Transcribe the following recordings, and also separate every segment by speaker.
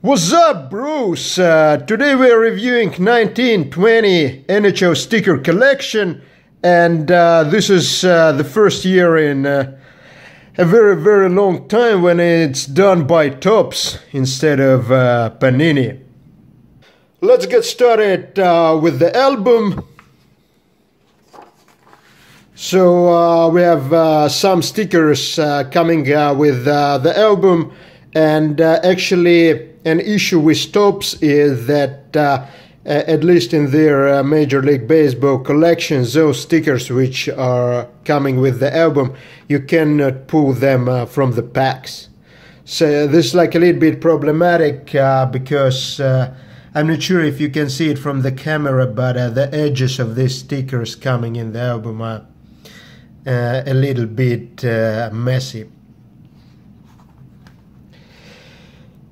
Speaker 1: What's up, Bruce? Today we're reviewing 1920 NHL Sticker Collection, and this is the first year in a very long time when it's done by Topps instead of Panini. Let's get started with the album. So we have some stickers coming with the album, and actually an issue with Topps is that at least in their Major League Baseball collections, those stickers which are coming with the album, you cannot pull them from the packs. So this is like a little bit problematic because I'm not sure if you can see it from the camera, but the edges of these stickers coming in the album are a little bit messy.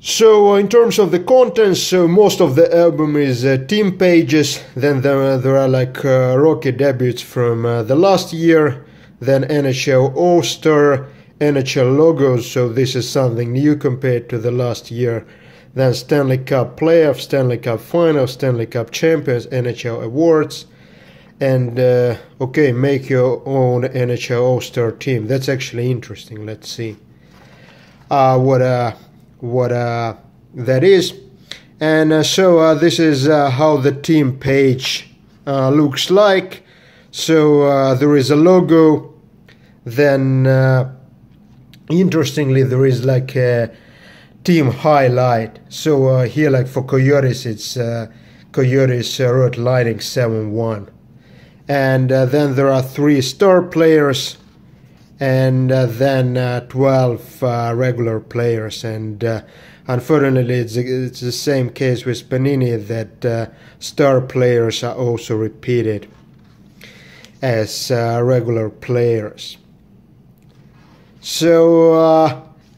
Speaker 1: So in terms of the contents, so most of the album is team pages, then there are like rookie debuts from the last year, then NHL All-Star, NHL logos, so this is something new compared to the last year, then Stanley Cup Playoffs, Stanley Cup Finals, Stanley Cup Champions, NHL Awards, and okay, make your own NHL All-Star team. That's actually interesting. Let's see what that is. And so this is how the team page looks like. So there is a logo, then interestingly there is like a team highlight. So here, like for Coyotes, it's Coyotes Red Lightning 7-1, and then there are 3 star players, and then 12 regular players, and unfortunately it's the same case with Panini, that star players are also repeated as regular players. So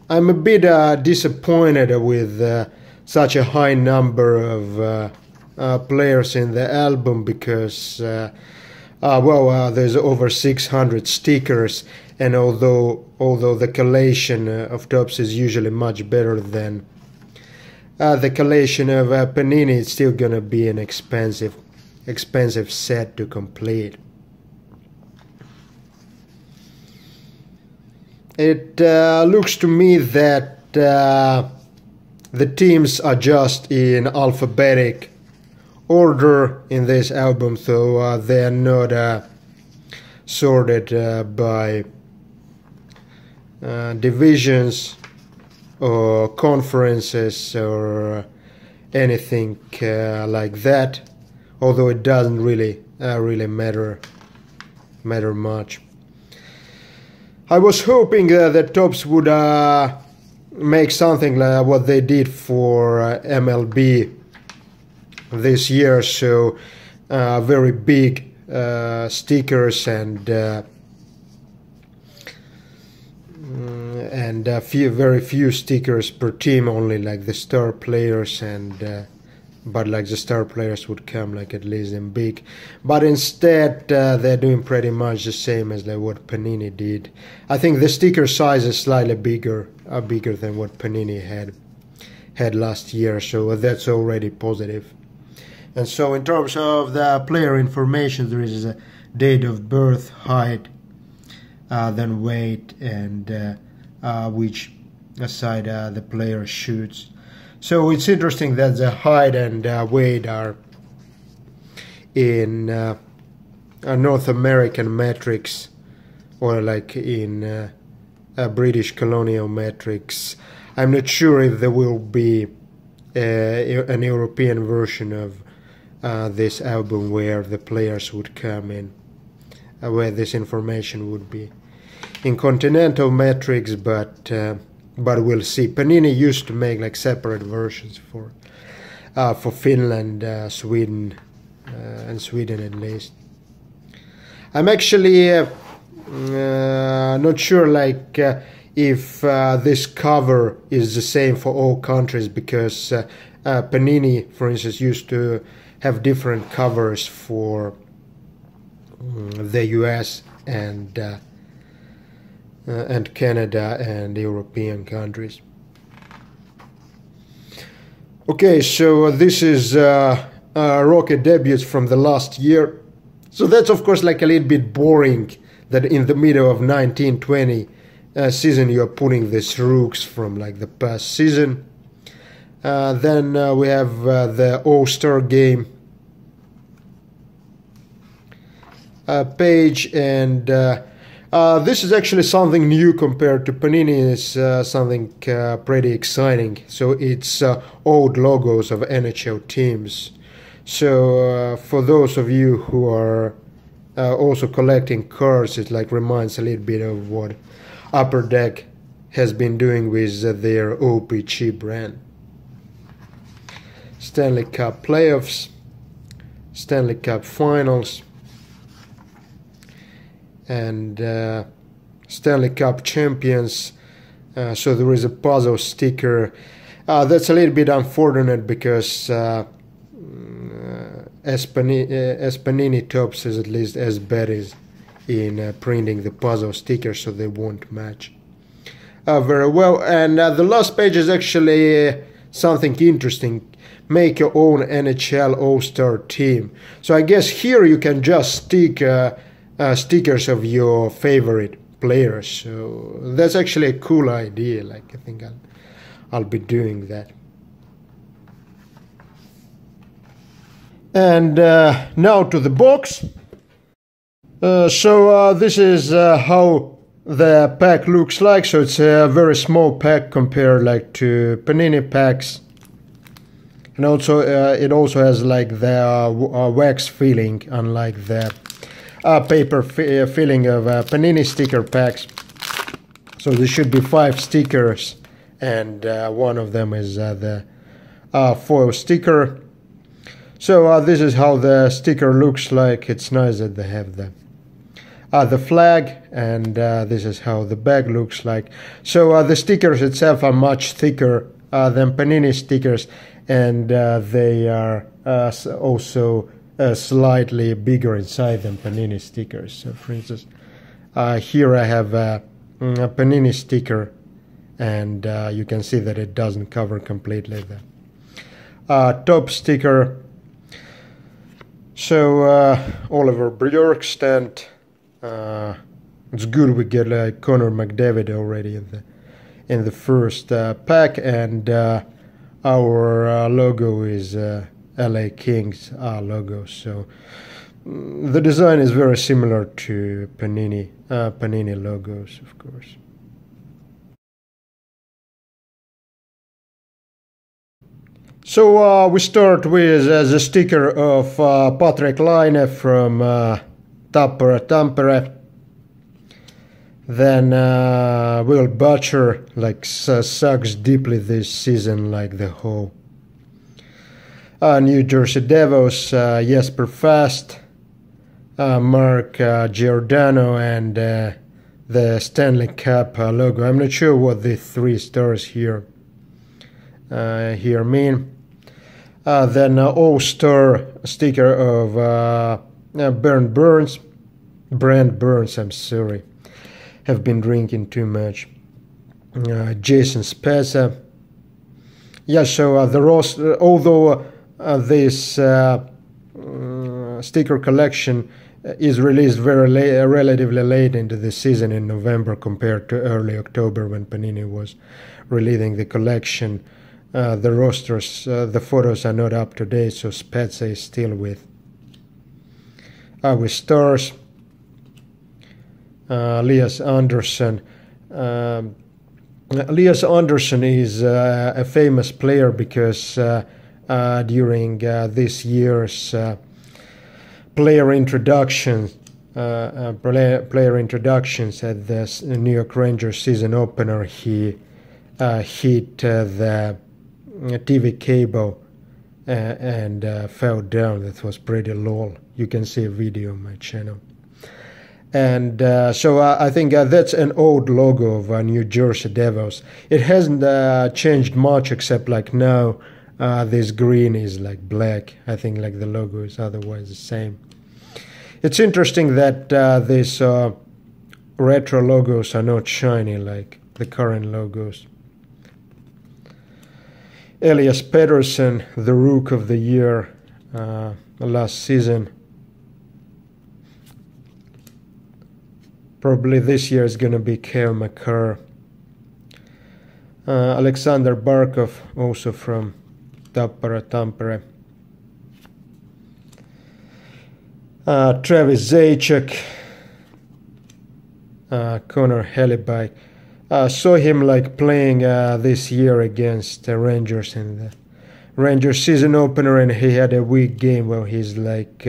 Speaker 1: I'm a bit disappointed with such a high number of players in the album, because there's over 600 stickers, and although the collation of Topps is usually much better than the collation of Panini, it's still gonna be an expensive set to complete. It looks to me that the teams are just in alphabetic order in this album, so they're not sorted by divisions or conferences or anything like that, although it doesn't really matter much. I was hoping that Topps would make something like what they did for MLB this year, so very big stickers and very few stickers per team, only like the star players, and but like the star players would come like at least in big, but instead they're doing pretty much the same as like what Panini did. I think the sticker size is slightly bigger than what Panini had last year, so that's already positive. And so in terms of the player information, there is a date of birth, height, then weight, and which side the player shoots. So it's interesting that the height and weight are in North American metrics, or like in British colonial metrics. I'm not sure if there will be an European version of this album where the players would come in, where this information would be in continental metrics, but we'll see. Panini used to make like separate versions for Finland, Sweden, and Sweden at least. I'm actually not sure like if this cover is the same for all countries, because Panini, for instance, used to have different covers for the US and Canada and European countries. Okay, so this is Rocket debuts from the last year. So that's of course like a little bit boring that in the middle of 1920 season you're putting these rooks from like the past season. Then we have the All-Star game page, and this is actually something new compared to Panini. It's something pretty exciting. So it's old logos of NHL teams. So for those of you who are also collecting cards, it like reminds a little bit of what Upper Deck has been doing with their OPG brand. Stanley Cup playoffs, Stanley Cup finals, and Stanley Cup champions. So there is a puzzle sticker. That's a little bit unfortunate because as Panini Topps is at least as bad as in printing the puzzle sticker, so they won't match very well. And the last page is actually something interesting. Make your own NHL All-Star team. So I guess here you can just stick stickers of your favorite players. So that's actually a cool idea. Like I think I'll be doing that. And now to the box. So this is how the pack looks like. So it's a very small pack compared like to Panini packs. And also, it also has like the wax feeling, unlike the paper feeling of Panini sticker packs. So there should be 5 stickers, and one of them is the foil sticker. So this is how the sticker looks like. It's nice that they have the flag, and this is how the bag looks like. So the stickers itself are much thicker than Panini stickers, and they are also slightly bigger inside than Panini stickers. So for instance, here I have a Panini sticker, and you can see that it doesn't cover completely the top sticker. So Oliver Bjorkstrand, it's good we get Connor Mcdavid already in the first pack, and our logo is LA Kings logo. So the design is very similar to Panini logos, of course. So we start with the sticker of Patrick Laine from Tampere. Then Will Butcher like sucks deeply this season, like the whole New Jersey Devils, Jesper Fast, Mark Giordano, and the Stanley Cup logo. I'm not sure what the 3 stars here mean. Then All-Star sticker of Brent Burns, I'm sorry. Have been drinking too much. Jason Spezza. Yeah, so the roster, although this sticker collection is released very late, relatively late into the season in November compared to early October when Panini was releasing the collection, the rosters, the photos are not up to date, so Spezza is still with stars. Leah Sanderson. Leah Sanderson is a famous player because during this year's player introductions at the New York Rangers season opener, he hit the TV cable and fell down. That was pretty lol. You can see a video on my channel. And so I think that's an old logo of New Jersey Devils. It hasn't changed much, except like now this green is like black. I think like the logo is otherwise the same. It's interesting that these retro logos are not shiny like the current logos. Elias Pettersson, the Rook of the Year last season. Probably this year is going to be Cale Makar. Alexander Barkov, also from Tampere. Travis Zajac, Connor Hellebuyck. Saw him like playing this year against the Rangers in the Rangers season opener, and he had a weak game where he's like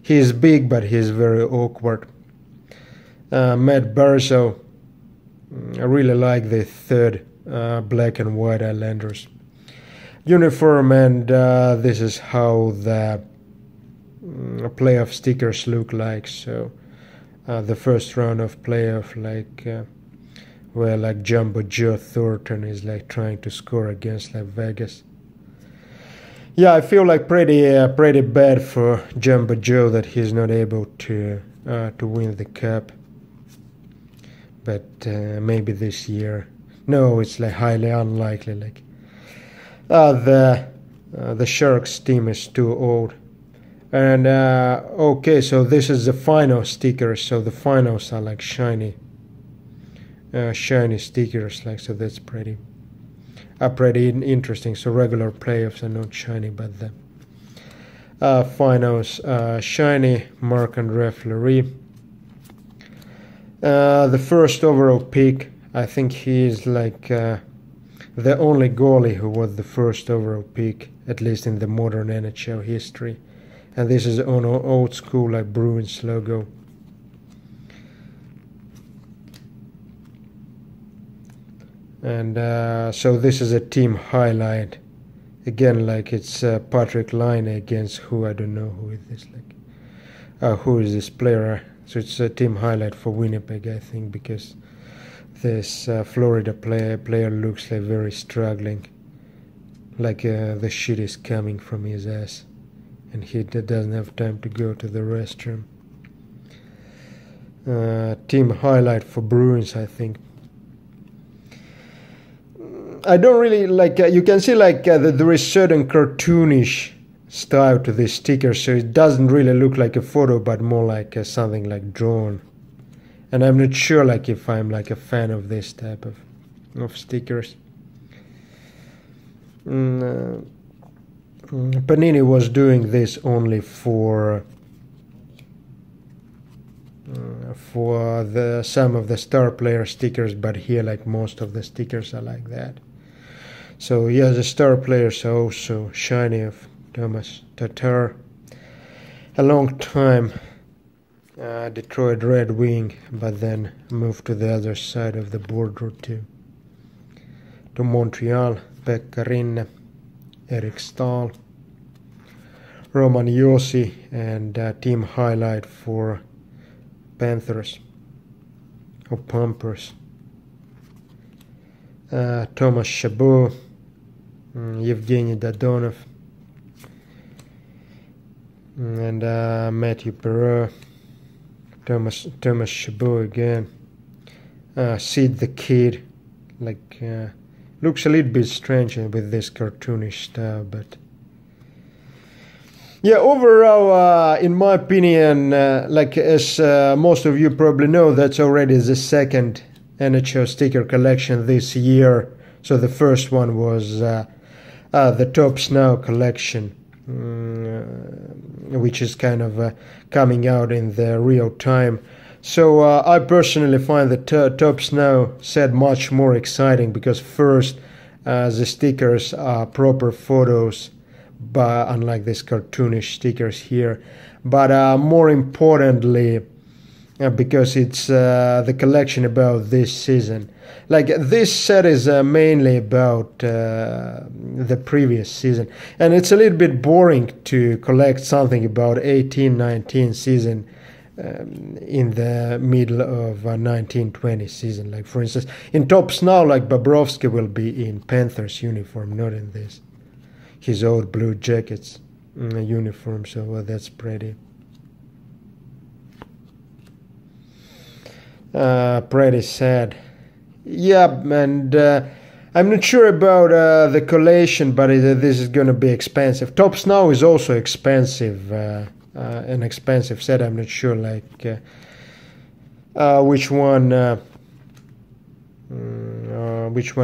Speaker 1: he's big but he's very awkward. Matt Barzal, I really like the third black and white Islanders uniform, and this is how the playoff stickers look like. So the first round of playoff, like where like Jumbo Joe Thornton is like trying to score against like Vegas. Yeah, I feel like pretty bad for Jumbo Joe that he's not able to win the cup. But maybe this year. No, it's like highly unlikely. Like the Sharks team is too old. And okay, so this is the final stickers. So the finals are like shiny stickers. Like, so that's pretty interesting. So regular playoffs are not shiny, but the finals shiny. Marc-Andre Fleury. The first overall pick, I think he is like the only goalie who was the first overall pick, at least in the modern NHL history. And this is on old school like Bruins logo. And so this is a team highlight. Again, like it's Patrick Laine against who, I don't know who it is. Like who is this player? So it's a team highlight for Winnipeg, I think, because this Florida player looks like very struggling. Like the shit is coming from his ass. And he doesn't have time to go to the restroom. Team highlight for Bruins, I think. I don't really like. You can see like that there is certain cartoonish style to this sticker, so it doesn't really look like a photo, but more like something like drawn. And I'm not sure like if I'm like a fan of this type of stickers. Panini was doing this only for some of the star player stickers, but here like most of the stickers are like that. So yeah, the star players are also shiny of Thomas Tatar. A long time Detroit Red Wing, but then moved to the other side of the border to Montreal. Pekka Rinne, Eric Stahl, Roman Josi, and team highlight for Panthers or Pumpers. Thomas Chabot, Evgeny Dadonov, and Matthew Perreault. Thomas Chabot again. Sid the Kid, like looks a little bit strange with this cartoonish style, but yeah, overall, in my opinion, like as most of you probably know, that's already the second NHL sticker collection this year. So the first one was the Topps Now collection, which is kind of coming out in the real time. So I personally find the Topps Now set much more exciting, because first the stickers are proper photos, but unlike these cartoonish stickers here. But more importantly, because it's the collection about this season. Like this set is mainly about the previous season, and it's a little bit boring to collect something about 18-19 season in the middle of 1920 season. Like for instance, in Topps Now, like Bobrovsky will be in Panthers uniform, not in this his old Blue Jackets uniform. So that's pretty sad. Yeah, and I'm not sure about the collation, but this is going to be expensive. Topps now is also expensive, an expensive set. I'm not sure like which one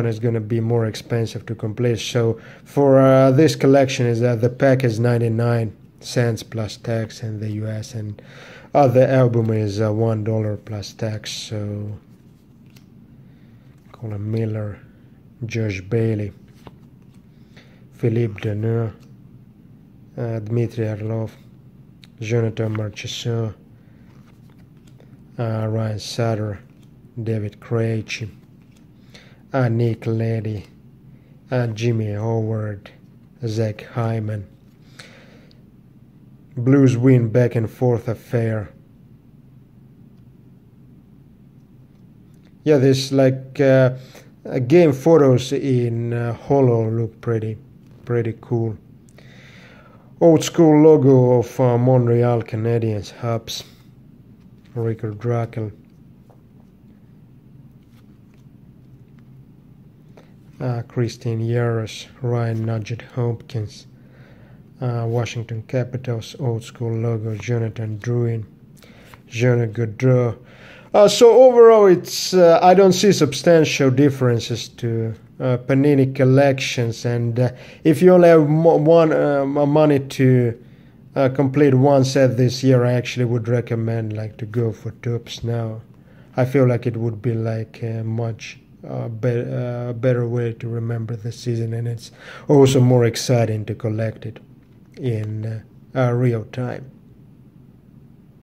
Speaker 1: is going to be more expensive to complete. So for this collection is the pack is 99 cents plus tax in the US, and the album is $1 plus tax. So Colin Miller, Josh Bailey, Philippe Deneau, Dmitry Orlov, Jonathan Marchessault, Ryan Sutter, David Krejci, Nick Leddy, Jimmy Howard, Zach Hyman. Blues win back and forth affair. Yeah, this like game photos in holo look pretty cool. Old school logo of Montreal Canadiens Hubs. Rickard Drakel. Christine Yaros, Ryan Nugget Hopkins. Washington Capitals old school logo, Jonathan Drouin, Jean Gaudreau. So overall, it's I don't see substantial differences to Panini collections, and if you only have money to complete one set this year, I actually would recommend like to go for Topps now. I feel like it would be like a much better way to remember the season, and it's also more exciting to collect it in real time.